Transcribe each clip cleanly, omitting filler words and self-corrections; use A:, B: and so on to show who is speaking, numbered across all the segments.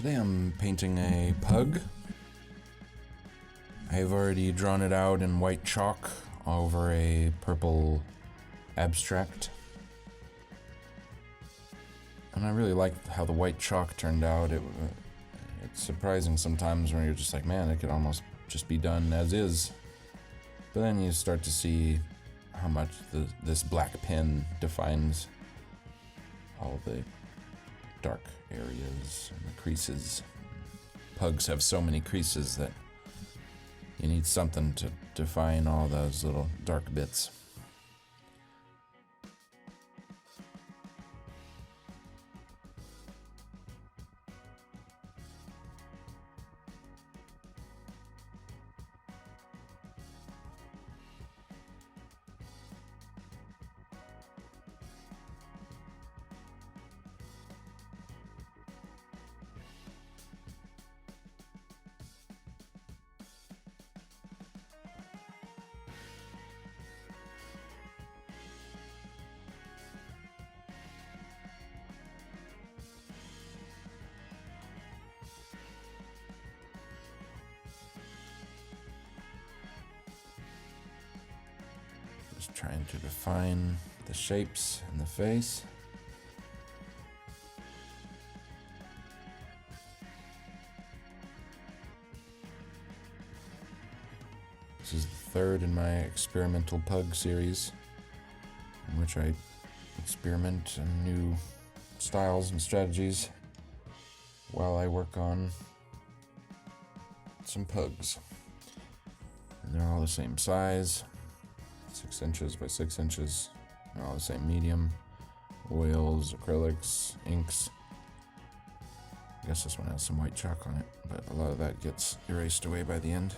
A: Today I'm painting a pug. I've already drawn it out in white chalk over a purple abstract. And I really liked how the white chalk turned out. It's surprising sometimes when you're just like, man, it could almost just be done as is. But then you start to see how much this black pen defines all the dark areas and the creases. Pugs have so many creases that you need something to define all those little dark bits. Just trying to define the shapes in the face. This is the third in my experimental pug series, in which I experiment in new styles and strategies while I work on some pugs. And they're all the same size. 6 inches by 6 inches, they're all the same medium, oils, acrylics, inks. I guess this one has some white chalk on it, but a lot of that gets erased away by the end.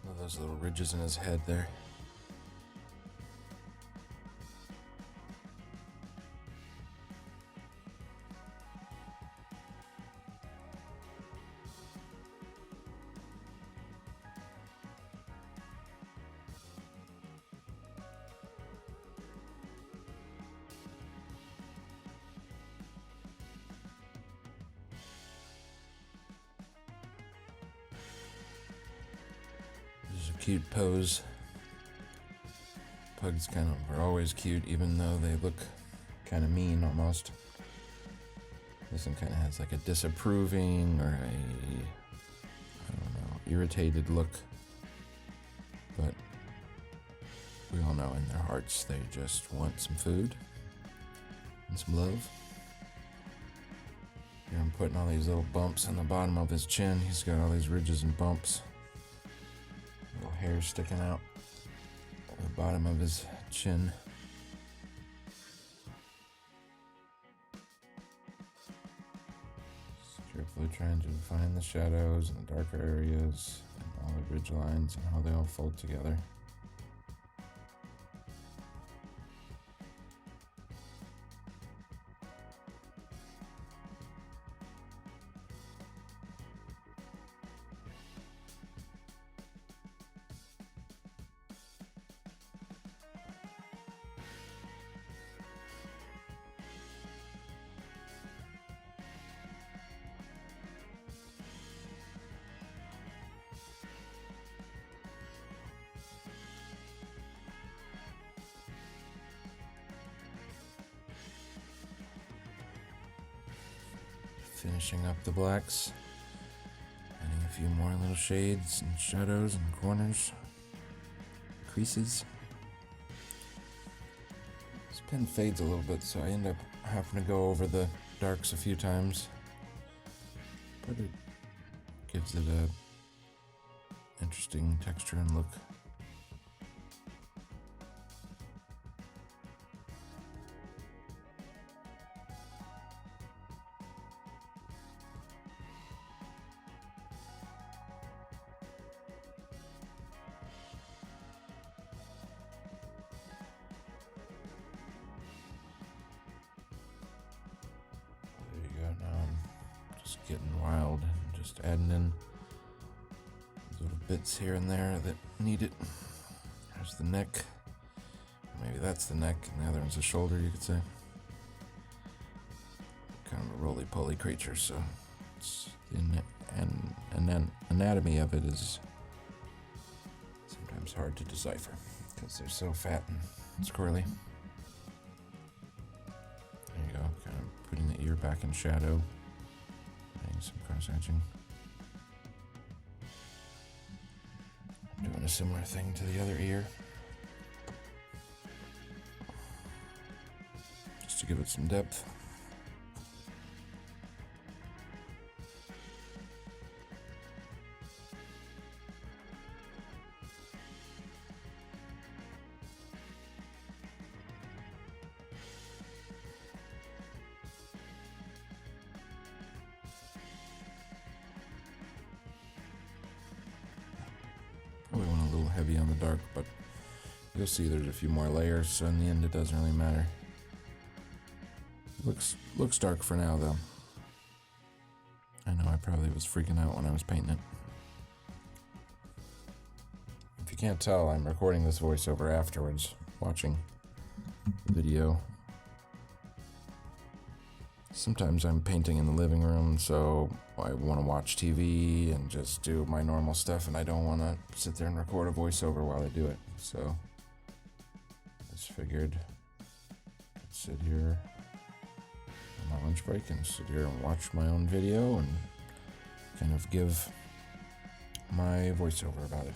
A: All those little ridges in his head there. This is a cute pose. Pugs are always cute, even though they look kind of mean almost. This one kind of has like a disapproving or irritated look. But we all know in their hearts they just want some food and some love. Here I'm putting all these little bumps on the bottom of his chin. He's got all these ridges and bumps. Little hair sticking out at the bottom of his chin. Just carefully trying to define the shadows and the darker areas and all the ridge lines and how they all fold together. Finishing up the blacks, adding a few more little shades and shadows and corners, creases. This pen fades a little bit, so I end up having to go over the darks a few times, but it gives it a interesting texture and look. Just getting wild, just adding in little bits here and there that need it. There's the neck. Maybe that's the neck, and the other one's the shoulder, you could say. Kind of a roly-poly creature, so it's the anatomy of it is sometimes hard to decipher because they're so fat and squirrely. There you go, kind of putting the ear back in shadow, adding some cross-hatching. Doing a similar thing to the other ear, just to give it some depth. Probably went a little heavy on the dark, but you'll see there's a few more layers, so in the end it doesn't really matter. Looks dark for now, though. I know I probably was freaking out when I was painting it. If you can't tell, I'm recording this voiceover afterwards, watching the video. Sometimes I'm painting in the living room, so I want to watch TV and just do my normal stuff, and I don't want to sit there and record a voiceover while I do it. So I just figured I'd sit here on my lunch break and sit here and watch my own video and kind of give my voiceover about it.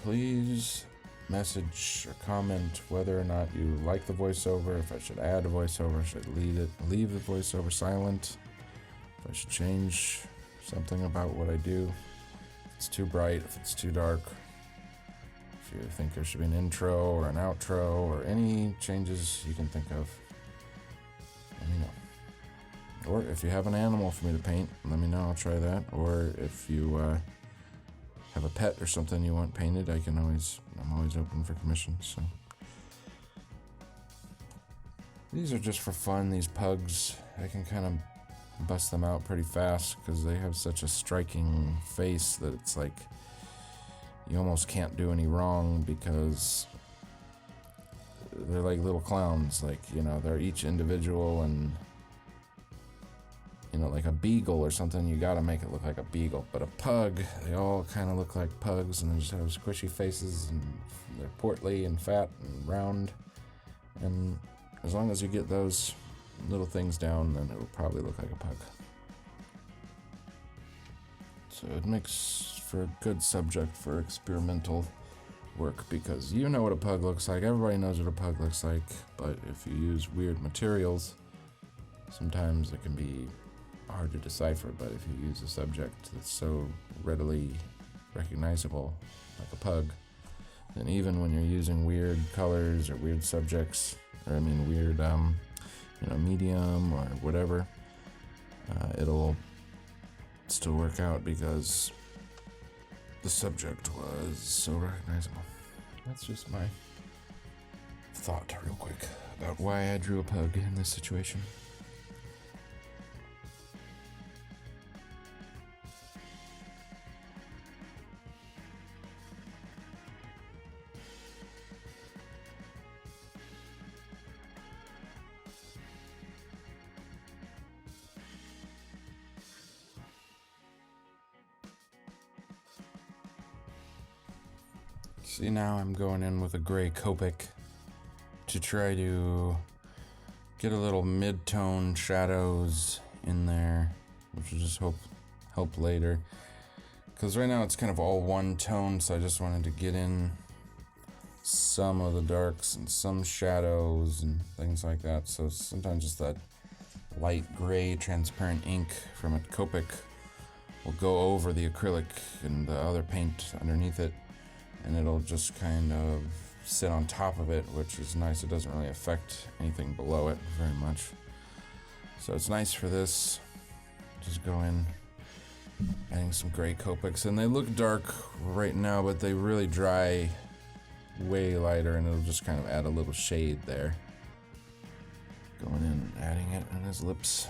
A: Please message or comment whether or not you like the voiceover, if I should add a voiceover, should leave the voiceover silent, if I should change something about what I do, if it's too bright, if it's too dark, if you think there should be an intro or an outro or any changes you can think of, let me know. Or if you have an animal for me to paint, let me know, I'll try that. Or if you have a pet or something you want painted, I'm always open for commissions. So these are just for fun, these pugs. I can kind of bust them out pretty fast because they have such a striking face that it's like you almost can't do any wrong because they're like little clowns. Like, they're each individual, and like a beagle or something, you gotta make it look like a beagle. But a pug, they all kind of look like pugs, and they just have squishy faces, and they're portly and fat and round. And as long as you get those little things down, then it will probably look like a pug. So it makes for a good subject for experimental work, because you know what a pug looks like. Everybody knows what a pug looks like. But if you use weird materials, sometimes it can be hard to decipher. But if you use a subject that's so readily recognizable, like a pug, then even when you're using weird colors or weird subjects, or weird medium or whatever, it'll still work out because the subject was so recognizable. That's just my thought real quick about why I drew a pug in this situation. See, now I'm going in with a gray Copic to try to get a little mid-tone shadows in there, which will just help later. Because right now it's kind of all one tone, so I just wanted to get in some of the darks and some shadows and things like that. So sometimes just that light gray transparent ink from a Copic will go over the acrylic and the other paint underneath it, and it'll just kind of sit on top of it, which is nice. It doesn't really affect anything below it very much. So it's nice for this. Just go in, adding some gray Copics, and they look dark right now, but they really dry way lighter, and it'll just kind of add a little shade there. Going in and adding it on his lips.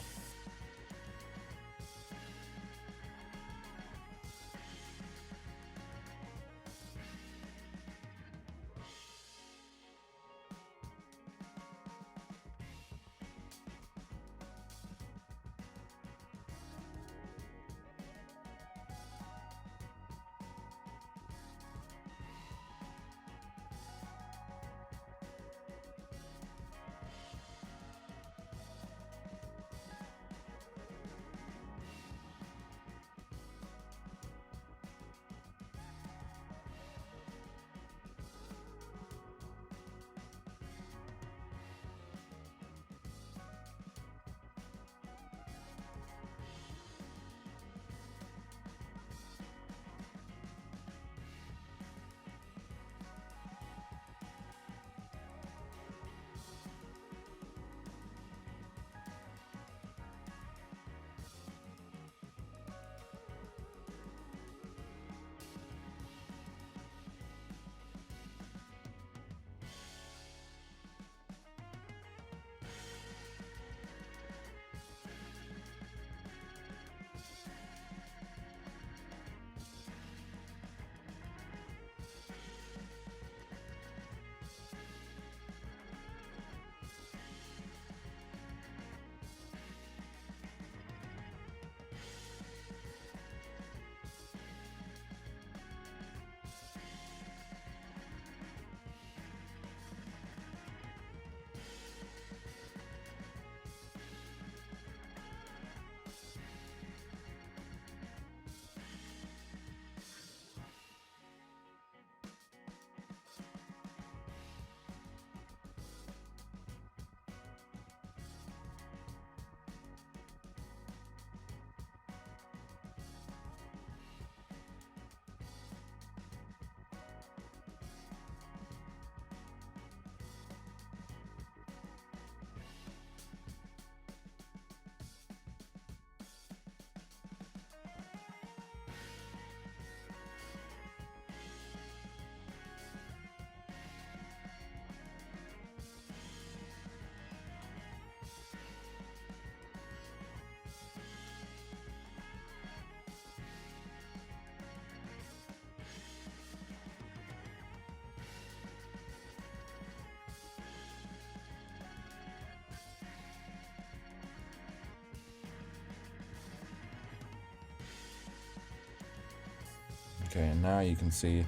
A: Okay, and now you can see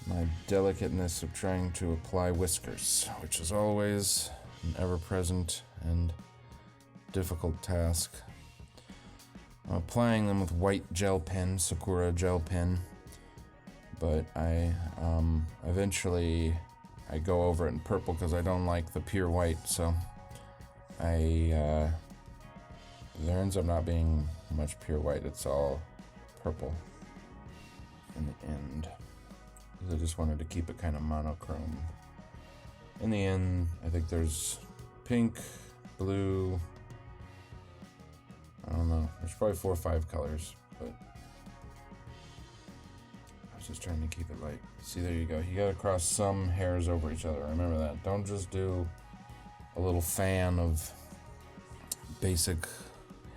A: my delicateness of trying to apply whiskers, which is always an ever-present and difficult task. I'm applying them with white gel pen, Sakura gel pen, but I eventually I go over it in purple because I don't like the pure white, so there ends up not being much pure white. It's all purple in the end. I just wanted to keep it kind of monochrome. In the end, I think there's pink, blue, I don't know, there's probably 4 or 5 colors, but I was just trying to keep it light. See, there you go. You gotta cross some hairs over each other. Remember that. Don't just do a little fan of basic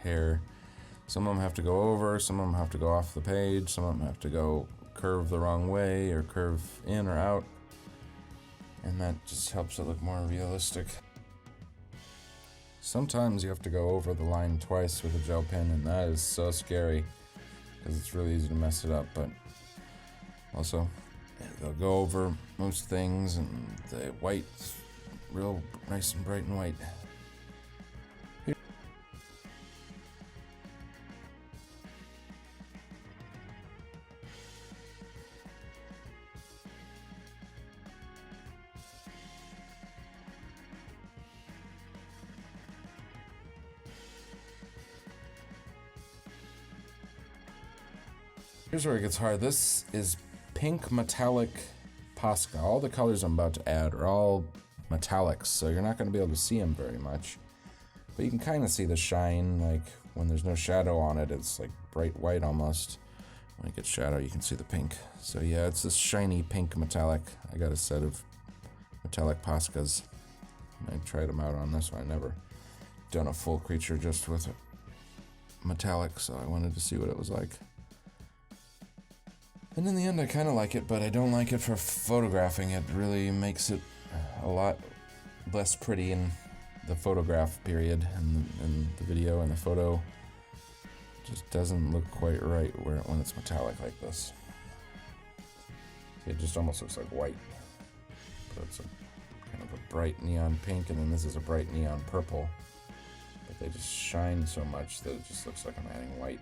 A: hair. Some of them have to go over, some of them have to go off the page, some of them have to go curve the wrong way or curve in or out, and that just helps it look more realistic. Sometimes you have to go over the line twice with a gel pen, and that is so scary because it's really easy to mess it up, but also they'll go over most things, and the white's real nice and bright and white. Here's where it gets hard. This is pink metallic Posca. All the colors I'm about to add are all metallics, so you're not going to be able to see them very much. But you can kind of see the shine, like when there's no shadow on it, it's like bright white almost. When it gets shadow, you can see the pink. So yeah, it's this shiny pink metallic. I got a set of metallic Poscas. I tried them out on this one. I never done a full creature just with metallic, so I wanted to see what it was like. And in the end, I kind of like it, but I don't like it for photographing. It really makes it a lot less pretty in the photograph period, and the video and the photo just doesn't look quite right when it's metallic like this. It just almost looks like white, but it's a kind of a bright neon pink, and then this is a bright neon purple. But they just shine so much that it just looks like I'm adding white.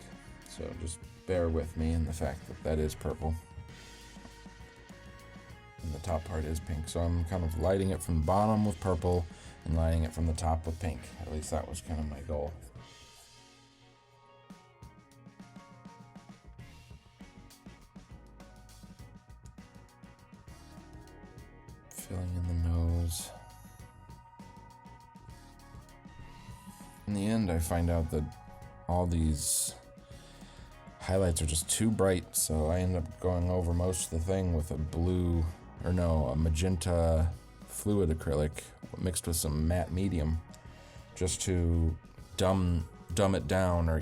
A: So just bear with me in the fact that that is purple. And the top part is pink. So I'm kind of lighting it from the bottom with purple and lighting it from the top with pink. At least that was kind of my goal. Filling in the nose. In the end, I find out that all these highlights are just too bright, so I end up going over most of the thing with a magenta fluid acrylic mixed with some matte medium, just to dumb it down, or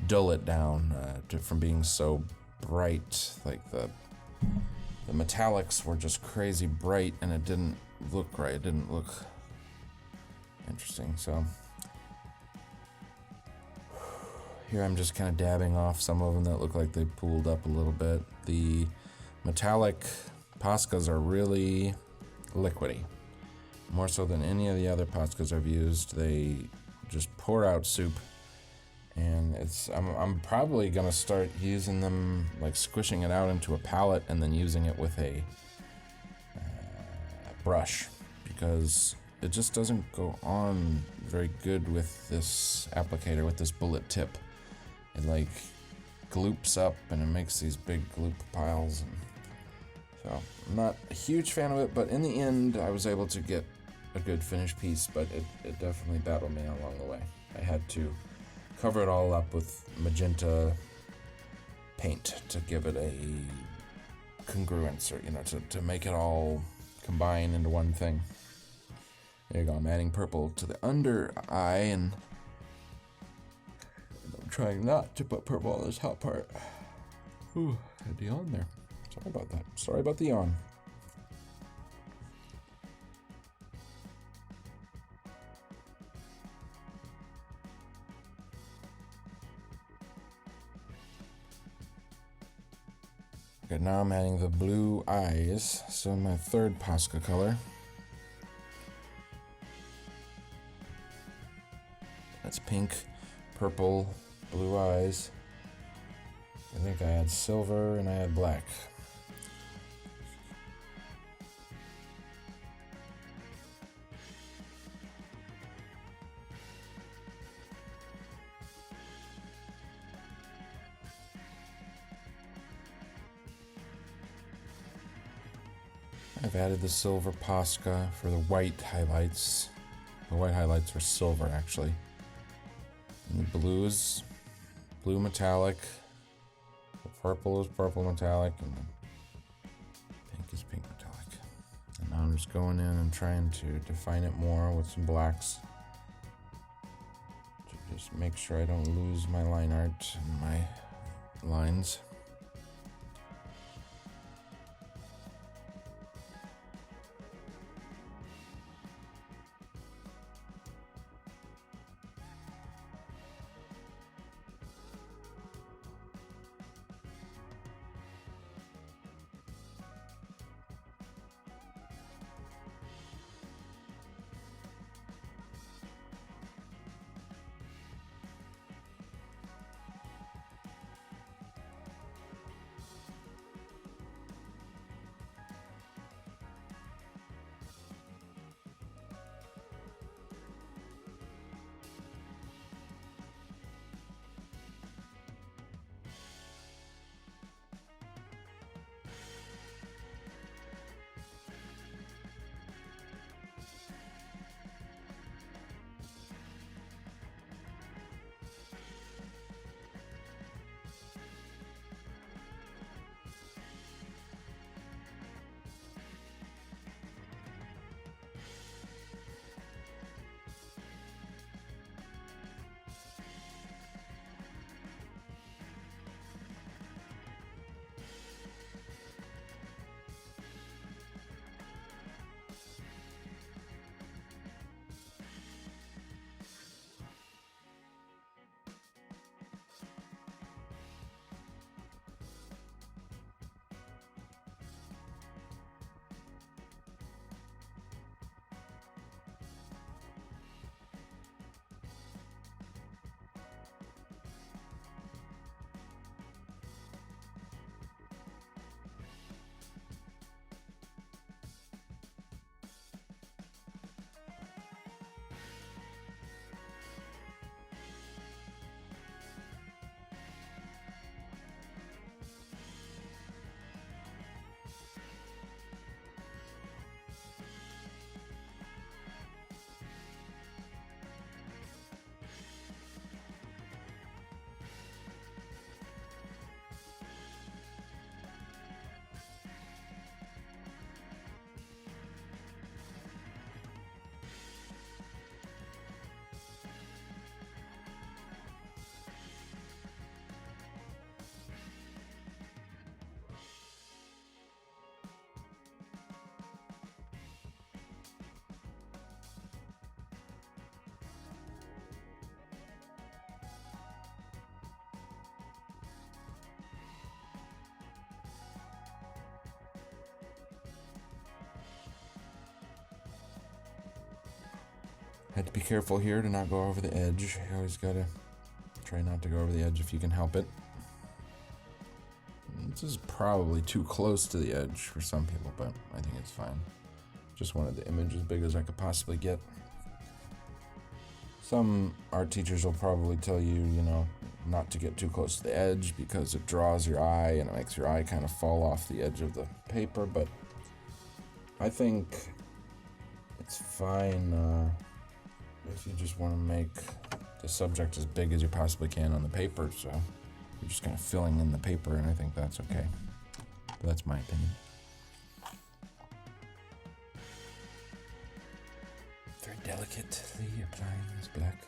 A: dull it down from being so bright. Like the metallics were just crazy bright, and it didn't look right. It didn't look interesting. So here I'm just kind of dabbing off some of them that look like they pooled up a little bit. The metallic Poscas are really liquidy, more so than any of the other Poscas I've used. They just pour out soup, and I'm probably gonna start using them, like squishing it out into a palette and then using it with a brush, because it just doesn't go on very good with this applicator, with this bullet tip. It like gloops up and it makes these big gloop piles, and so I'm not a huge fan of it, but in the end I was able to get a good finished piece, but it definitely battled me along the way. I had to cover it all up with magenta paint to give it a congruence, or to make it all combine into one thing. There you go, I'm adding purple to the under eye, and I'm trying not to put purple on this top part. Ooh, had the yawn there. Sorry about that. Sorry about the yawn. Okay, now I'm adding the blue eyes, so my third Posca color. That's pink, purple, blue eyes. I think I add silver and I add black. I've added the silver Posca for the white highlights. The white highlights are silver, actually. And the blue is blue metallic. The purple is purple metallic. And the pink is pink metallic. And now I'm just going in and trying to define it more with some blacks. To just make sure I don't lose my line art and my lines. Had to be careful here to not go over the edge. You always gotta try not to go over the edge if you can help it. This is probably too close to the edge for some people, but I think it's fine. Just wanted the image as big as I could possibly get. Some art teachers will probably tell you, not to get too close to the edge because it draws your eye and it makes your eye kind of fall off the edge of the paper, but I think it's fine if you just want to make the subject as big as you possibly can on the paper, so you're just kind of filling in the paper, and I think that's okay. But that's my opinion. Very delicately applying this black.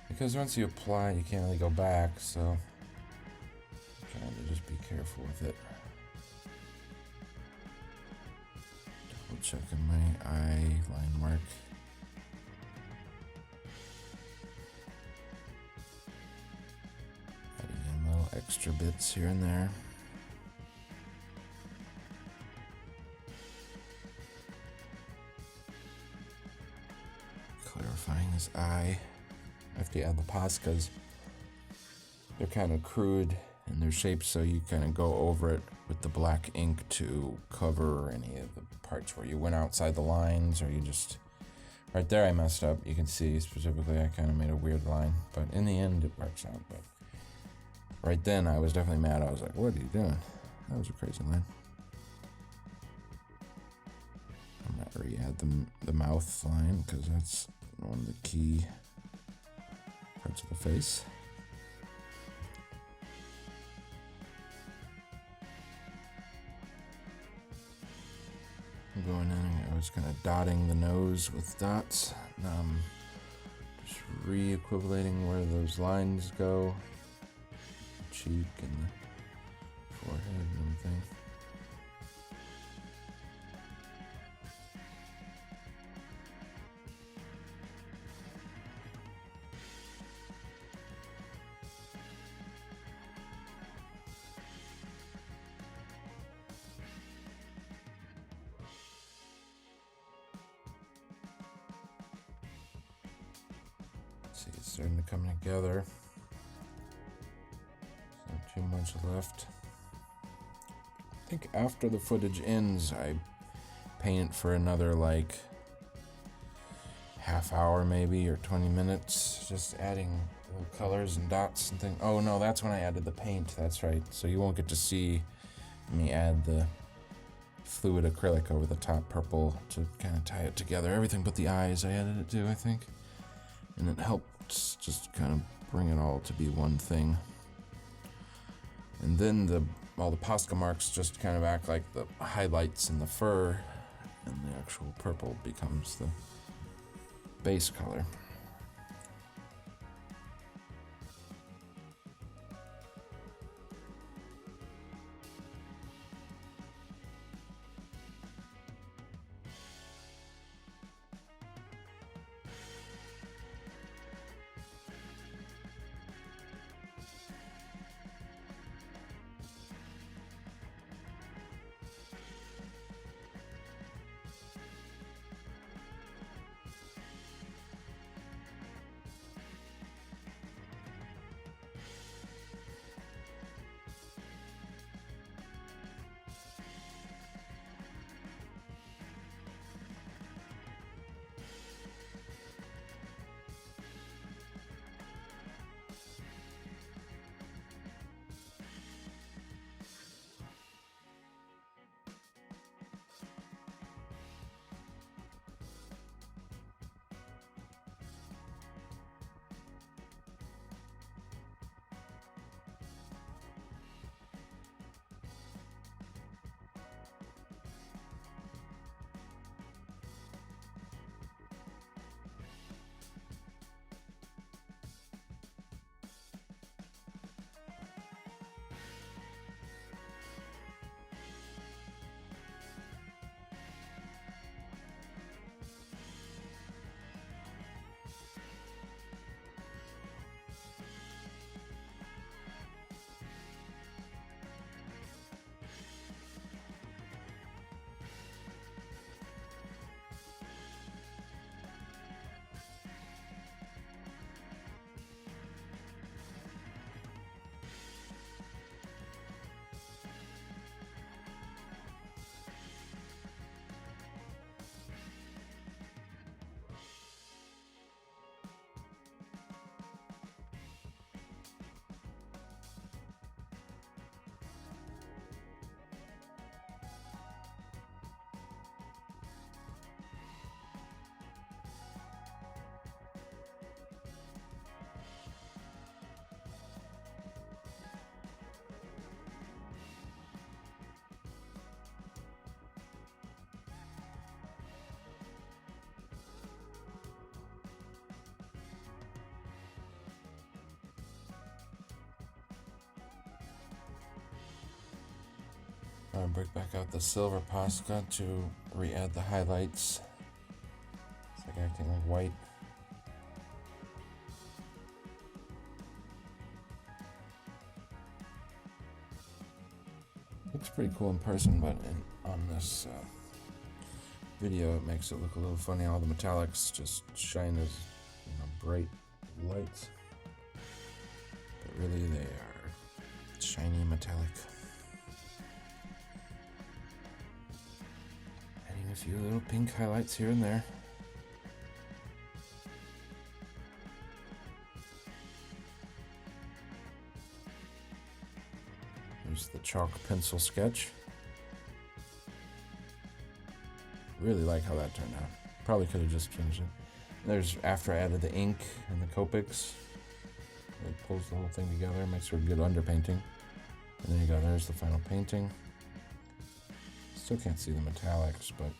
A: Because once you apply, you can't really go back, so I'm trying to just be careful with it. Double checking my eye line mark. Adding in little extra bits here and there. clarifying his eye. I have to add the Poscas. They're kind of crude in their shape, so you kind of go over it with the black ink to cover any of the parts where you went outside the lines, or you just... Right there I messed up. You can see specifically I kind of made a weird line, but in the end it works out. But right then I was definitely mad. I was like, what are you doing? That was a crazy line. I'm going to re-add the mouth line because that's one of the key parts of the face. I'm going in, I was kind of dotting the nose with dots. Just re-equivalating where those lines go. The cheek and the forehead and everything. See, it's starting to come together. Not too much left. I think after the footage ends, I paint it for another like half hour maybe, or 20 minutes, just adding little colors and dots and things. Oh no, that's when I added the paint, that's right. So you won't get to see me add the fluid acrylic over the top purple to kind of tie it together. Everything but the eyes I added it to, I think. And it helps just kind of bring it all to be one thing. And then all the Posca marks just kind of act like the highlights in the fur, and the actual purple becomes the base color. I'll break back out the silver Posca to re-add the highlights. It's like acting like white. Looks pretty cool in person, but on this video, it makes it look a little funny. All the metallics just shine as bright lights, but really they are shiny metallic. Adding a few little pink highlights here and there. Here's the chalk pencil sketch. Really like how that turned out. Probably could have just changed it. There's after I added the ink and the Copics. It pulls the whole thing together, makes for a good underpainting. And there you go, there's the final painting. Still can't see the metallics, but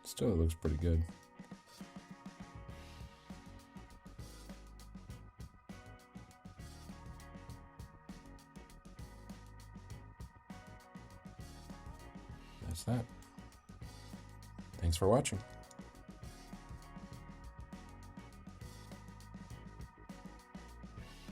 A: still it looks pretty good. That's that. Thanks for watching.